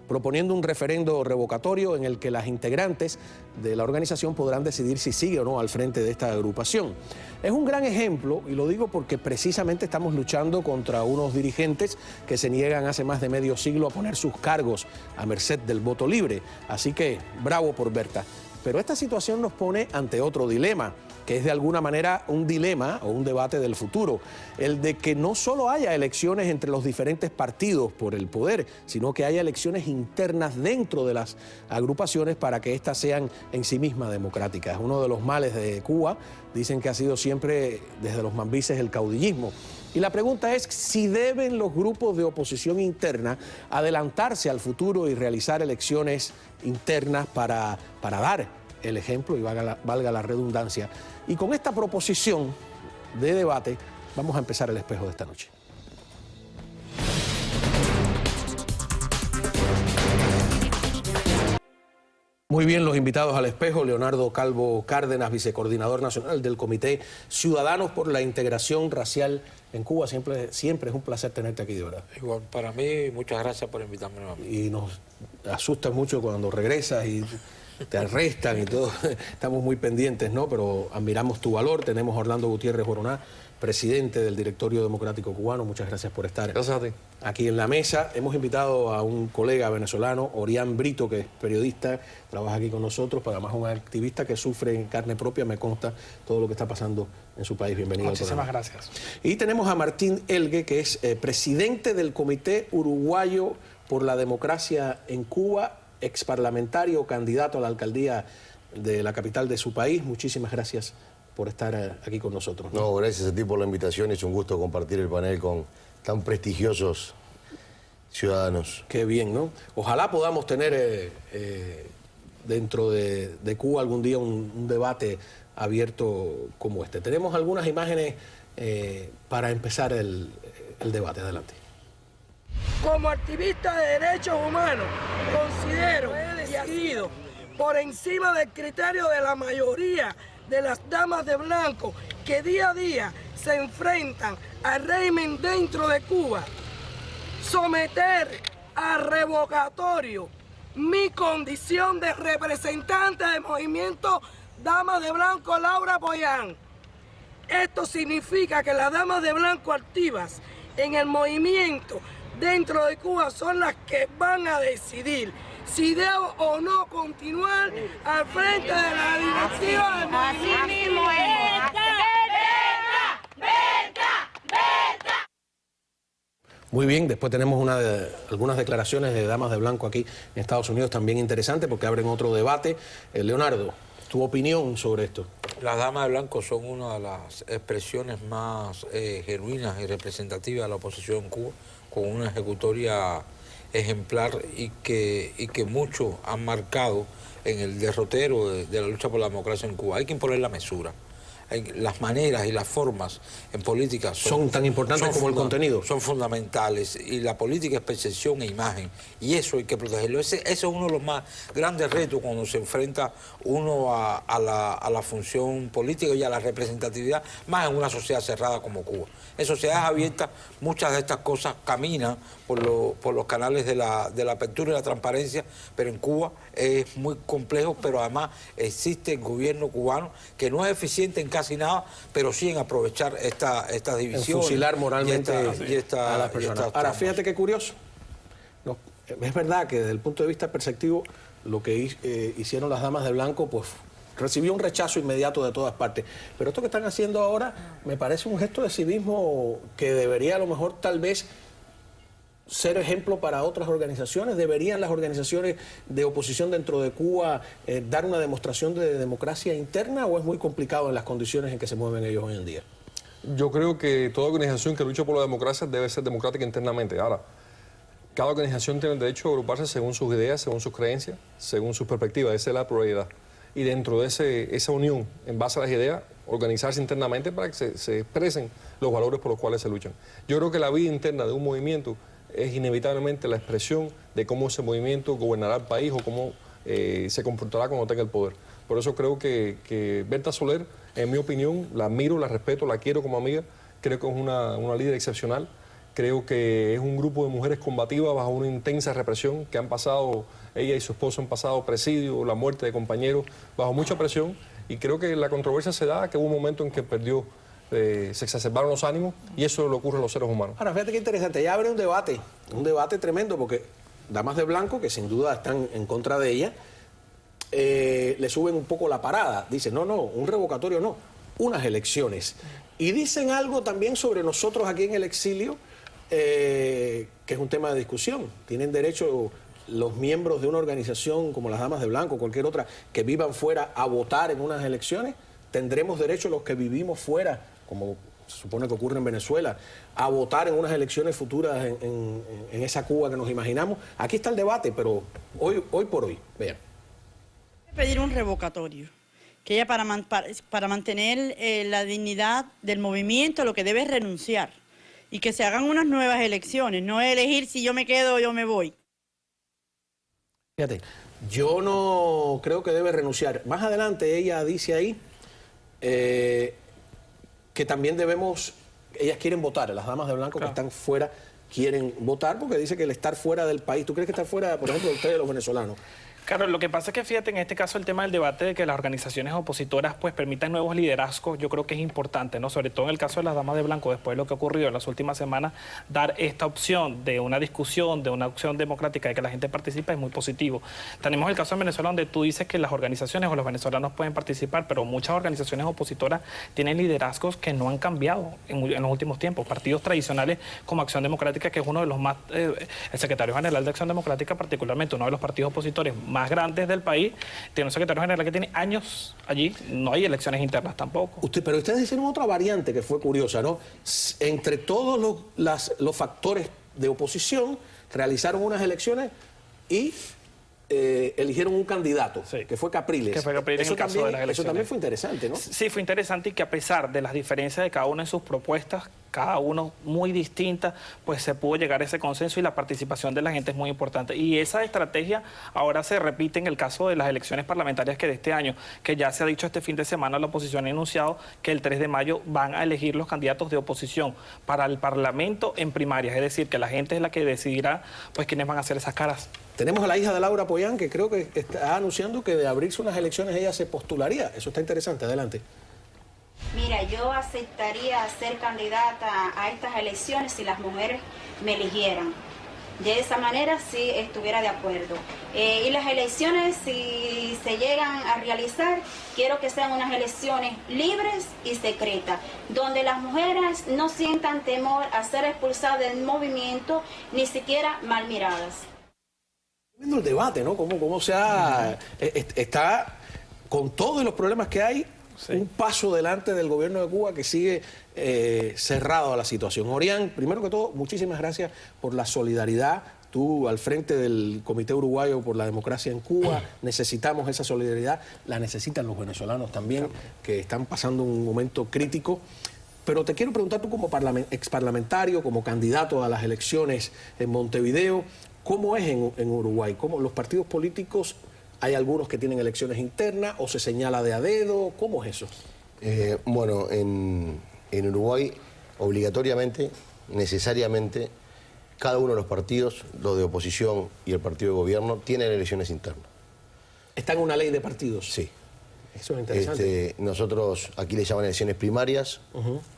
proponiendo un referendo revocatorio en el que las integrantes de la organización podrán decidir si sigue o no al frente de esta agrupación. Es un gran ejemplo, y lo digo porque precisamente estamos luchando contra unos dirigentes que se niegan hace más de medio siglo a poner sus cargos a merced del voto libre. Así que, bravo por Berta. Pero esta situación nos pone ante otro dilema, que es de alguna manera un dilema o un debate del futuro, el de que no solo haya elecciones entre los diferentes partidos por el poder, sino que haya elecciones internas dentro de las agrupaciones para que éstas sean en sí mismas democráticas. Uno de los males de Cuba, dicen que ha sido siempre desde los mambises el caudillismo. Y la pregunta es si deben los grupos de oposición interna adelantarse al futuro y realizar elecciones internas para dar el ejemplo, y valga la redundancia. Y con esta proposición de debate vamos a empezar el espejo de esta noche. Muy bien, los invitados al espejo: Leonardo Calvo Cárdenas, vicecoordinador nacional del Comité Ciudadanos por la Integración Racial en Cuba. Siempre es un placer tenerte aquí, de verdad. Igual, para mí, muchas gracias por invitarme nuevamente. Y nos asusta mucho cuando regresas y te arrestan y todo. Estamos muy pendientes, ¿no? Pero admiramos tu valor. Tenemos a Orlando Gutiérrez Boroná, presidente del Directorio Democrático Cubano. Muchas gracias por estar aquí en la mesa. Hemos invitado a un colega venezolano, Orián Brito, que es periodista, trabaja aquí con nosotros, pero además un activista que sufre en carne propia, me consta, todo lo que está pasando en su país. Bienvenido. Muchísimas gracias. Y tenemos a Martín Elgue, que es presidente del Comité Uruguayo por la Democracia en Cuba, exparlamentario, candidato a la alcaldía de la capital de su país. Muchísimas gracias por estar aquí con nosotros. No, gracias a ti por la invitación. Es un gusto compartir el panel con tan prestigiosos ciudadanos. Qué bien, ¿no? Ojalá podamos tener dentro de Cuba algún día un debate abierto como este. Tenemos algunas imágenes para empezar el debate. Adelante. Como activista de derechos humanos, considero y asido por encima del criterio de la mayoría de las damas de blanco que día a día se enfrentan al régimen dentro de Cuba, someter a revocatorio mi condición de representante del movimiento Damas de Blanco Laura Boyán. Esto significa que las damas de blanco activas en el movimiento dentro de Cuba son las que van a decidir si debo o no continuar al frente de la directiva del movimiento. Muy bien, después tenemos algunas declaraciones de damas de blanco aquí en Estados Unidos, también interesantes porque abren otro debate. Leonardo, tu opinión sobre esto. Las damas de blanco son una de las expresiones más genuinas y representativas de la oposición en Cuba, con una ejecutoria ejemplar y que muchos han marcado en el derrotero de la lucha por la democracia en Cuba. Hay que imponer la mesura. Las maneras y las formas en política son tan importantes como el contenido. Son fundamentales, y la política es percepción e imagen, y eso hay que protegerlo. Ese es uno de los más grandes retos cuando se enfrenta uno a la función política y a la representatividad, más en una sociedad cerrada como Cuba. En sociedades abiertas muchas de estas cosas caminan por los canales de la apertura y la transparencia, pero en Cuba es muy complejo, pero además existe el gobierno cubano que no es eficiente en casi nada, pero sí en aprovechar esta división. En fusilar moralmente a las personas. Ahora, fíjate qué curioso. No, es verdad que desde el punto de vista perceptivo, lo que hicieron las damas de blanco, pues recibió un rechazo inmediato de todas partes. Pero esto que están haciendo ahora me parece un gesto de civismo que debería a lo mejor tal vez ser ejemplo para otras organizaciones. ¿Deberían las organizaciones de oposición dentro de Cuba dar una demostración de democracia interna, o es muy complicado en las condiciones en que se mueven ellos hoy en día? Yo creo que toda organización que lucha por la democracia debe ser democrática internamente. Ahora, cada organización tiene el derecho a agruparse según sus ideas, según sus creencias, según sus perspectivas. Esa es la prioridad. Y dentro de esa unión, en base a las ideas, organizarse internamente para que se expresen los valores por los cuales se luchan. Yo creo que la vida interna de un movimiento es inevitablemente la expresión de cómo ese movimiento gobernará el país o cómo se comportará cuando tenga el poder. Por eso creo que Berta Soler, en mi opinión, la admiro, la respeto, la quiero como amiga, creo que es una líder excepcional. Creo que es un grupo de mujeres combativas bajo una intensa represión que han pasado, ella y su esposo han pasado presidio, la muerte de compañeros, bajo mucha presión. Y creo que la controversia se da que hubo un momento en que perdió, se exacerbaron los ánimos y eso le ocurre a los seres humanos. Ahora, fíjate qué interesante, ella abre un debate tremendo porque damas de blanco, que sin duda están en contra de ella, le suben un poco la parada. Dicen, no, un revocatorio no, unas elecciones. Y dicen algo también sobre nosotros aquí en el exilio, que es un tema de discusión. Tienen derecho los miembros de una organización como las Damas de Blanco o cualquier otra que vivan fuera a votar en unas elecciones. ¿Tendremos derecho los que vivimos fuera, como se supone que ocurre en Venezuela, a votar en unas elecciones futuras en esa Cuba que nos imaginamos? Aquí está el debate, pero hoy por hoy, vean. Pedir un revocatorio, que ella para mantener la dignidad del movimiento lo que debe es renunciar y que se hagan unas nuevas elecciones, no elegir si yo me quedo o yo me voy. Fíjate, yo no creo que debe renunciar. Más adelante ella dice ahí que también debemos, ellas quieren votar, las damas de blanco que están fuera quieren votar porque dice que el estar fuera del país, ¿tú crees que estar fuera, por ejemplo, de ustedes los venezolanos? Claro, lo que pasa es que fíjate, en este caso el tema del debate de que las organizaciones opositoras pues permitan nuevos liderazgos, yo creo que es importante, ¿no? Sobre todo en el caso de las damas de blanco, después de lo que ha ocurrido en las últimas semanas, dar esta opción de una discusión, de una opción democrática, de que la gente participe, es muy positivo. Tenemos el caso en Venezuela donde tú dices que las organizaciones o los venezolanos pueden participar, pero muchas organizaciones opositoras tienen liderazgos que no han cambiado en los últimos tiempos. Partidos tradicionales como Acción Democrática, que es uno de los más, el secretario general de Acción Democrática, particularmente uno de los partidos opositores más grandes del país, tiene un secretario general que tiene años allí, no hay elecciones internas tampoco. Pero ustedes hicieron otra variante que fue curiosa, ¿no? Entre todos los factores de oposición, realizaron unas elecciones y eligieron un candidato, que fue Capriles. Que fue Capriles en el caso de las elecciones. Eso también fue interesante, ¿no? Sí, fue interesante y que a pesar de las diferencias de cada uno en sus propuestas, cada uno muy distinta, pues se pudo llegar a ese consenso y la participación de la gente es muy importante. Y esa estrategia ahora se repite en el caso de las elecciones parlamentarias que de este año, que ya se ha dicho este fin de semana, la oposición ha anunciado que el 3 de mayo van a elegir los candidatos de oposición para el Parlamento en primarias, es decir, que la gente es la que decidirá pues quiénes van a hacer esas caras. Tenemos a la hija de Laura Pollán, que creo que está anunciando que de abrirse unas elecciones ella se postularía. Eso está interesante. Adelante. Mira, yo aceptaría ser candidata a estas elecciones si las mujeres me eligieran. De esa manera sí estuviera de acuerdo. Y las elecciones, si se llegan a realizar, quiero que sean unas elecciones libres y secretas, donde las mujeres no sientan temor a ser expulsadas del movimiento, ni siquiera mal miradas. Viendo el debate, ¿no? Cómo se ha... está con todos los problemas que hay, un paso delante del gobierno de Cuba que sigue cerrado a la situación. Orián, primero que todo, muchísimas gracias por la solidaridad. Tú al frente del Comité Uruguayo por la Democracia en Cuba, necesitamos esa solidaridad, la necesitan los venezolanos también, que están pasando un momento crítico. Pero te quiero preguntar tú como exparlamentario, como candidato a las elecciones en Montevideo, ¿cómo es en Uruguay? ¿Cómo los partidos políticos, hay algunos que tienen elecciones internas o se señala de a dedo? ¿Cómo es eso? Bueno, en Uruguay, obligatoriamente, necesariamente, cada uno de los partidos, los de oposición y el partido de gobierno, tienen elecciones internas. ¿Está en una ley de partidos? Sí. Eso es interesante. Nosotros, aquí le llaman elecciones primarias,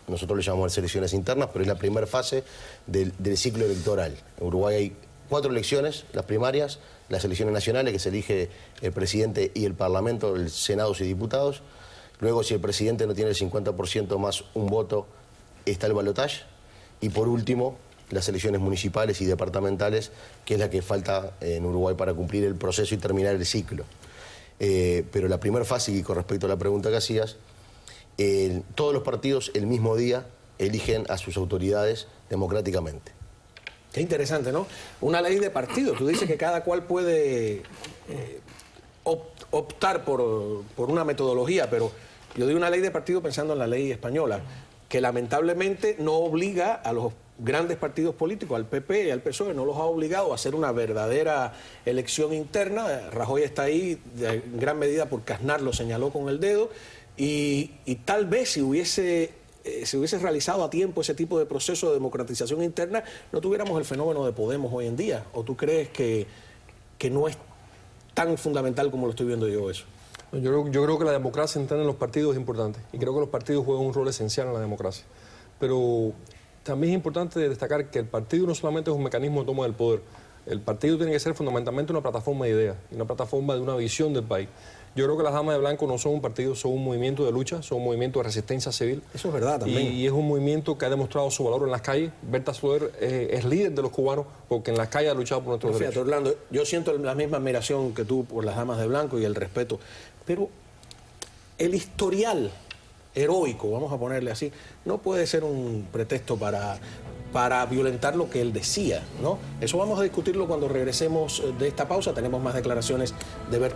nosotros le llamamos elecciones internas, pero es la primera fase del ciclo electoral. En Uruguay hay 4 elecciones, las primarias, las elecciones nacionales, que se elige el presidente y el parlamento, el Senado y diputados. Luego, si el presidente no tiene el 50% más un voto, está el balotaje. Y por último, las elecciones municipales y departamentales, que es la que falta en Uruguay para cumplir el proceso y terminar el ciclo. Pero la primera fase, y con respecto a la pregunta que hacías, todos los partidos el mismo día eligen a sus autoridades democráticamente. Qué interesante, ¿no? Una ley de partido. Tú dices que cada cual puede optar por una metodología, pero yo digo una ley de partido pensando en la ley española, que lamentablemente no obliga a los grandes partidos políticos, al PP y al PSOE, no los ha obligado a hacer una verdadera elección interna. Rajoy está ahí en gran medida porque Aznar lo señaló con el dedo y tal vez si hubiese se hubiese realizado a tiempo ese tipo de proceso de democratización interna, no tuviéramos el fenómeno de Podemos hoy en día. ¿O tú crees que no es tan fundamental como lo estoy viendo yo eso? Yo creo que la democracia interna en los partidos es importante y creo que los partidos juegan un rol esencial en la democracia. Pero también es importante destacar que el partido no solamente es un mecanismo de toma del poder. El partido tiene que ser fundamentalmente una plataforma de ideas, una plataforma de una visión del país. Yo creo que las Damas de Blanco no son un partido, son un movimiento de lucha, son un movimiento de resistencia civil. Eso es verdad también. Y es un movimiento que ha demostrado su valor en las calles. Berta Soler es líder de los cubanos porque en las calles ha luchado por nuestros derechos. Fíjate, Orlando, yo siento la misma admiración que tú por las Damas de Blanco y el respeto, pero el historial heroico, vamos a ponerle así, no puede ser un pretexto para violentar lo que él decía, ¿no? Eso vamos a discutirlo cuando regresemos de esta pausa. Tenemos más declaraciones de Berta.